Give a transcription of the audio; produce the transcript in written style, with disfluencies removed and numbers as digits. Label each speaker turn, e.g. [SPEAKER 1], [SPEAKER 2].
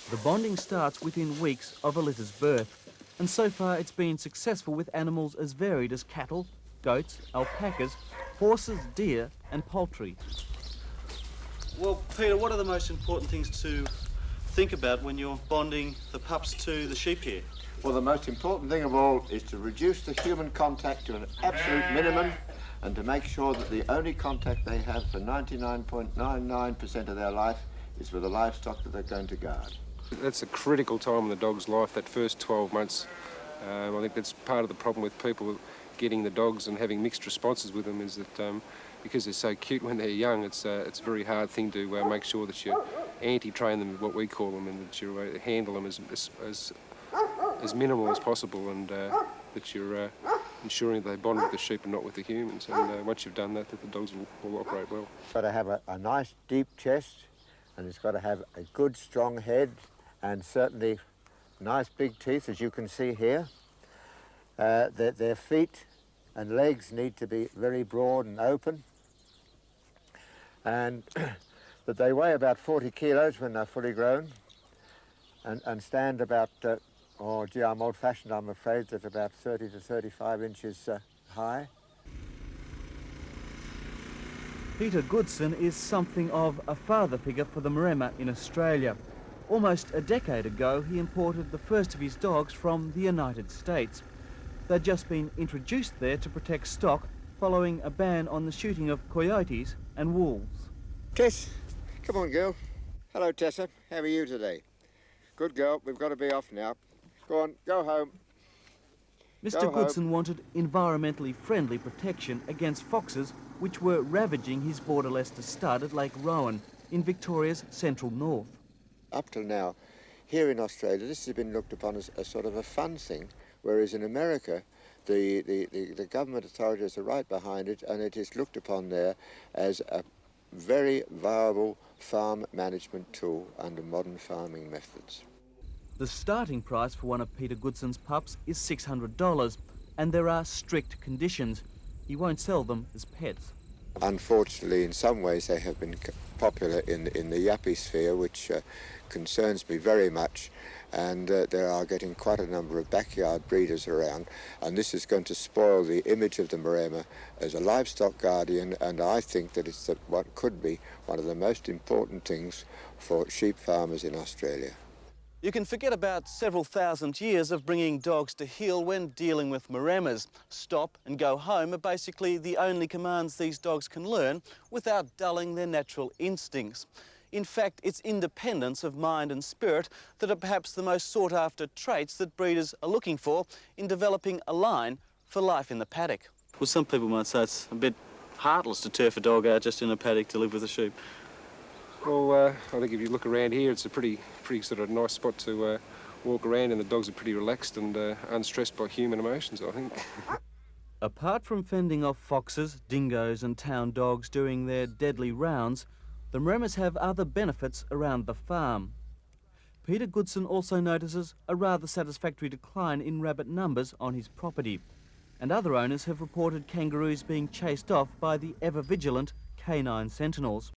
[SPEAKER 1] The bonding starts within weeks of a litter's birth, and so far it's been successful with animals as varied as cattle, goats, alpacas, horses, deer and poultry. Well, Peter, what are the most important things to think about when you're bonding the pups to the sheep here?
[SPEAKER 2] Well, the most important thing of all is to reduce the human contact to an absolute minimum and to make sure that the only contact they have for 99.99% of their life is with the livestock that they're going to guard.
[SPEAKER 3] That's a critical time in the dog's life, that first 12 months. I think that's part of the problem with people getting the dogs and having mixed responses with them, is that because they're so cute when they're young, it's a very hard thing to make sure that you anti-train them, what we call them, and that you handle them as minimal as possible, and that you're ensuring they bond with the sheep and not with the humans. And once you've done that, the dogs will operate well.
[SPEAKER 2] It's got to have a nice deep chest, and it's got to have a good strong head, and certainly nice big teeth, as you can see here. Their feet and legs need to be very broad and open, and that they weigh about 40 kilos when they're fully grown, and stand about, oh gee, I'm old-fashioned, I'm afraid, that about 30 to 35 inches high.
[SPEAKER 1] Peter Goodson is something of a father figure for the maremma in Australia. Almost a decade ago, he imported the first of his dogs from the United States. They'd just been introduced there to protect stock following a ban on the shooting of coyotes and wolves.
[SPEAKER 2] Tess, come on, girl. Hello, Tessa. How are you today? Good girl. We've got to be off now. Go on, go home.
[SPEAKER 1] Mr. Goodson wanted environmentally friendly protection against foxes which were ravaging his Border Leicester stud at Lake Rowan in Victoria's central north.
[SPEAKER 2] Up till now, here in Australia, this has been looked upon as a sort of a fun thing, whereas in America, the government authorities are right behind it, and it is looked upon there as a very viable farm management tool under modern farming methods.
[SPEAKER 1] The starting price for one of Peter Goodson's pups is $600, and there are strict conditions. He won't sell them as pets.
[SPEAKER 2] Unfortunately, in some ways, they have been popular in the yappy sphere, which concerns me very much, and there are getting quite a number of backyard breeders around, and this is going to spoil the image of the maremma as a livestock guardian, and I think that it's what could be one of the most important things for sheep farmers in Australia.
[SPEAKER 1] You can forget about several thousand years of bringing dogs to heel when dealing with maremmas. Stop and go home are basically the only commands these dogs can learn without dulling their natural instincts. In fact, it's independence of mind and spirit that are perhaps the most sought-after traits that breeders are looking for in developing a line for life in the paddock. Well, some people might say it's a bit heartless to turf a dog out just in a paddock to live with a sheep.
[SPEAKER 3] Well, I think if you look around here, it's a pretty sort of nice spot to walk around, and the dogs are pretty relaxed and unstressed by human emotions, I think.
[SPEAKER 1] Apart from fending off foxes, dingoes and town dogs doing their deadly rounds, the maremmas have other benefits around the farm. Peter Goodson also notices a rather satisfactory decline in rabbit numbers on his property, and other owners have reported kangaroos being chased off by the ever-vigilant canine sentinels.